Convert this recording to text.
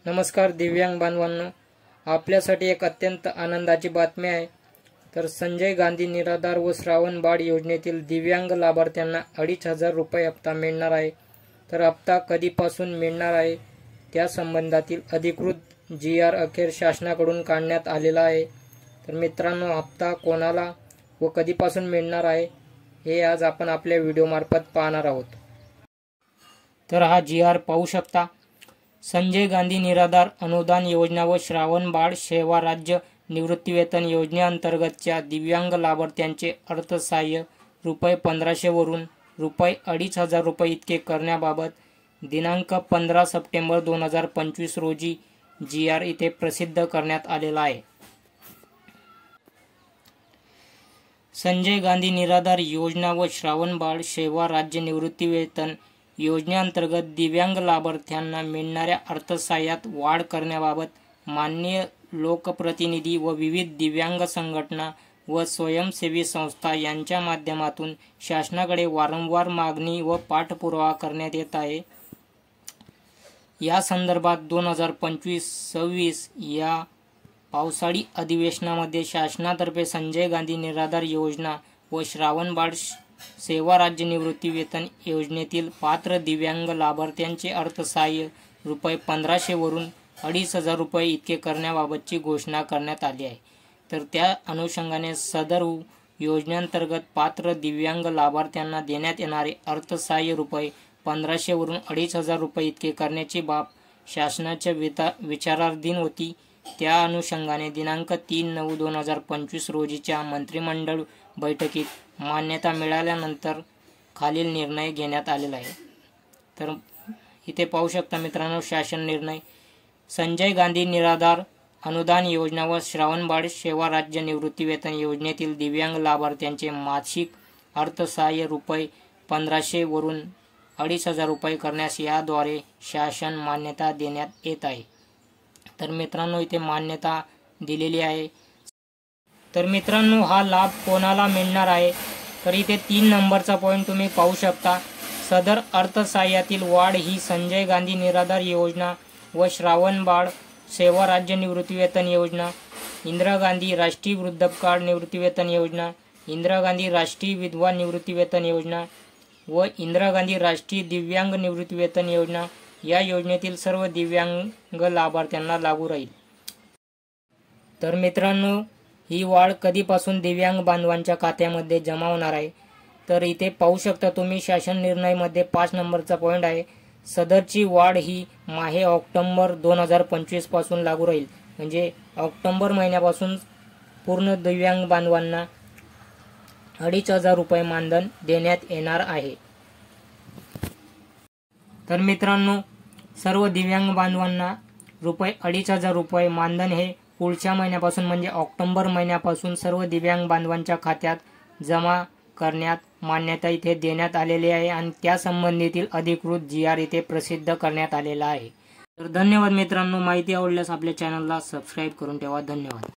नमस्कार दिव्यांग बांधवांनो, आपल्यासाठी एक अत्यंत आनंदाची बातमी आहे। तर संजय गांधी निराधार व श्रावण बाळ योजनेतील दिव्यांग लाभार्थ्यांना 2,500 रुपये हप्ता मिळणार आहे। तर हप्ता कधीपासून मिळणार आहे त्या संबंधातील अधिकृत GR अखेर शासनाकडून काढण्यात आलेला आहे। तर मित्रांनो, हप्ता कोणाला व कधीपासून मिळणार आहे हे आज आपण आपल्या व्हिडिओ मार्फत पाहणार आहोत। तर हा GR पाहू शकता। संजय गांधी निराधार अनुदान योजना व श्रावण बाळ सेवा राज्य निवृत्तीवेतन योजनेअंतर्गतच्या दिव्यांग लाभार्थ्यांचे अर्थसहाय्य ₹1500 वरून ₹2,500 रुपये इतके करण्याबाबत दिनांक 15 सप्टेंबर 2025 रोजी GR इथे प्रसिद्ध करण्यात आलेला आहे। संजय गांधी निराधार योजना व श्रावण बाळ सेवा राज्य निवृत्तीवेतन योजनेअंतर्गत दिव्यांग लाभार्थ्यांना मिळणाऱ्या अर्थसहाय्यात वाढ करण्याबाबत माननीय लोकप्रतिनिधी व विविध दिव्यांग संघटना व स्वयंसेवी संस्था यांच्या माध्यमातून शासनाकडे वारंवार मागणी व पाठपुरावा करण्यात येत आहे। या संदर्भात 2025-26 या पावसाळी अधिवेशनामध्ये शासनातर्फे संजय गांधी निराधार योजना व श्रावण बाळ सेवा राज्य निवृत्तीवेतन योजनेतील पात्र दिव्यांग लाभार्थ्यांचे अर्थसहाय्य ₹1500 वरून 2,500 रुपये इतके करण्याबाबतची घोषणा करण्यात आली आहे। तर त्या अनुषंगाने सदर योजनेअंतर्गत पात्र दिव्यांग लाभार्थ्यांना देण्यात येणारे अर्थसहाय्य ₹1500 वरून 2,500 रुपये इतके करण्याची बाब शासनाच्या विचाराधीन होती। त्या अनुषंगाने दिनांक 3/9/2025 रोजीच्या मंत्रिमंडळ बैठकीत मान्यता मिळाल्यानंतर खालील निर्णय घेण्यात आलेला आहे। तर इथे पाहू शकता मित्रांनो, शासन निर्णय। संजय गांधी निराधार अनुदान योजना व श्रावण बाळ सेवा राज्य निवृत्तीवेतन योजनेतील दिव्यांग लाभार्थ्यांचे मासिक अर्थसहाय्य ₹1500 वरून 2,500 रुपये करण्यास याद्वारे शासन मान्यता देण्यात येत आहे। तर मित्रांनो, इथे मान्यता दिलेली आहे। तर मित्रांनो, हा लाभ कोणाला मिळणार आहे तर इथे 3 नंबरचा पॉइंट तुम्ही पाहू शकता। सदर अर्थसहाय्यातील वाढ ही संजय गांधी निराधार योजना व श्रावण बाळ सेवा राज्य निवृत्तीवेतन योजना, इंदिरा गांधी राष्ट्रीय वृद्धापकाळ निवृत्तीवेतन योजना, इंदिरा गांधी राष्ट्रीय विधवा निवृत्तीवेतन योजना व इंदिरा गांधी राष्ट्रीय दिव्यांग निवृत्तीवेतन योजना या योजनेतील सर्व दिव्यांग लाभार्थ्यांना लागू राहील। तर मित्रांनो, ही वाढ कधीपासून दिव्यांग बांधवांच्या खात्यामध्ये जमा होणार आहे तर इथे पाहू शकता तुम्ही, शासन निर्णयामध्ये 5 नंबरचा पॉइंट आहे। सदरची वाढ ही माहे ऑक्टोबर 2025 पासून लागू राहील। म्हणजे ऑक्टोबर महिन्यापासून पूर्ण दिव्यांग बांधवांना 2,500 रुपये मानधन देण्यात येणार आहे। तर मित्रांनो, सर्व दिव्यांग बांधवांना ₹2,500 रुपये मानधन हे पुढच्या महिन्यापासून म्हणजे ऑक्टोबर महिन्यापासून सर्व दिव्यांग बांधवांच्या खात्यात जमा करण्यात मान्यता इथे देण्यात आलेली आहे आणि त्या संबंधीतील अधिकृत GR इथे प्रसिद्ध करण्यात आलेला आहे। तर धन्यवाद मित्रांनो, माहिती आवडल्यास आपल्या चॅनलला सबस्क्राईब करून ठेवा। धन्यवाद।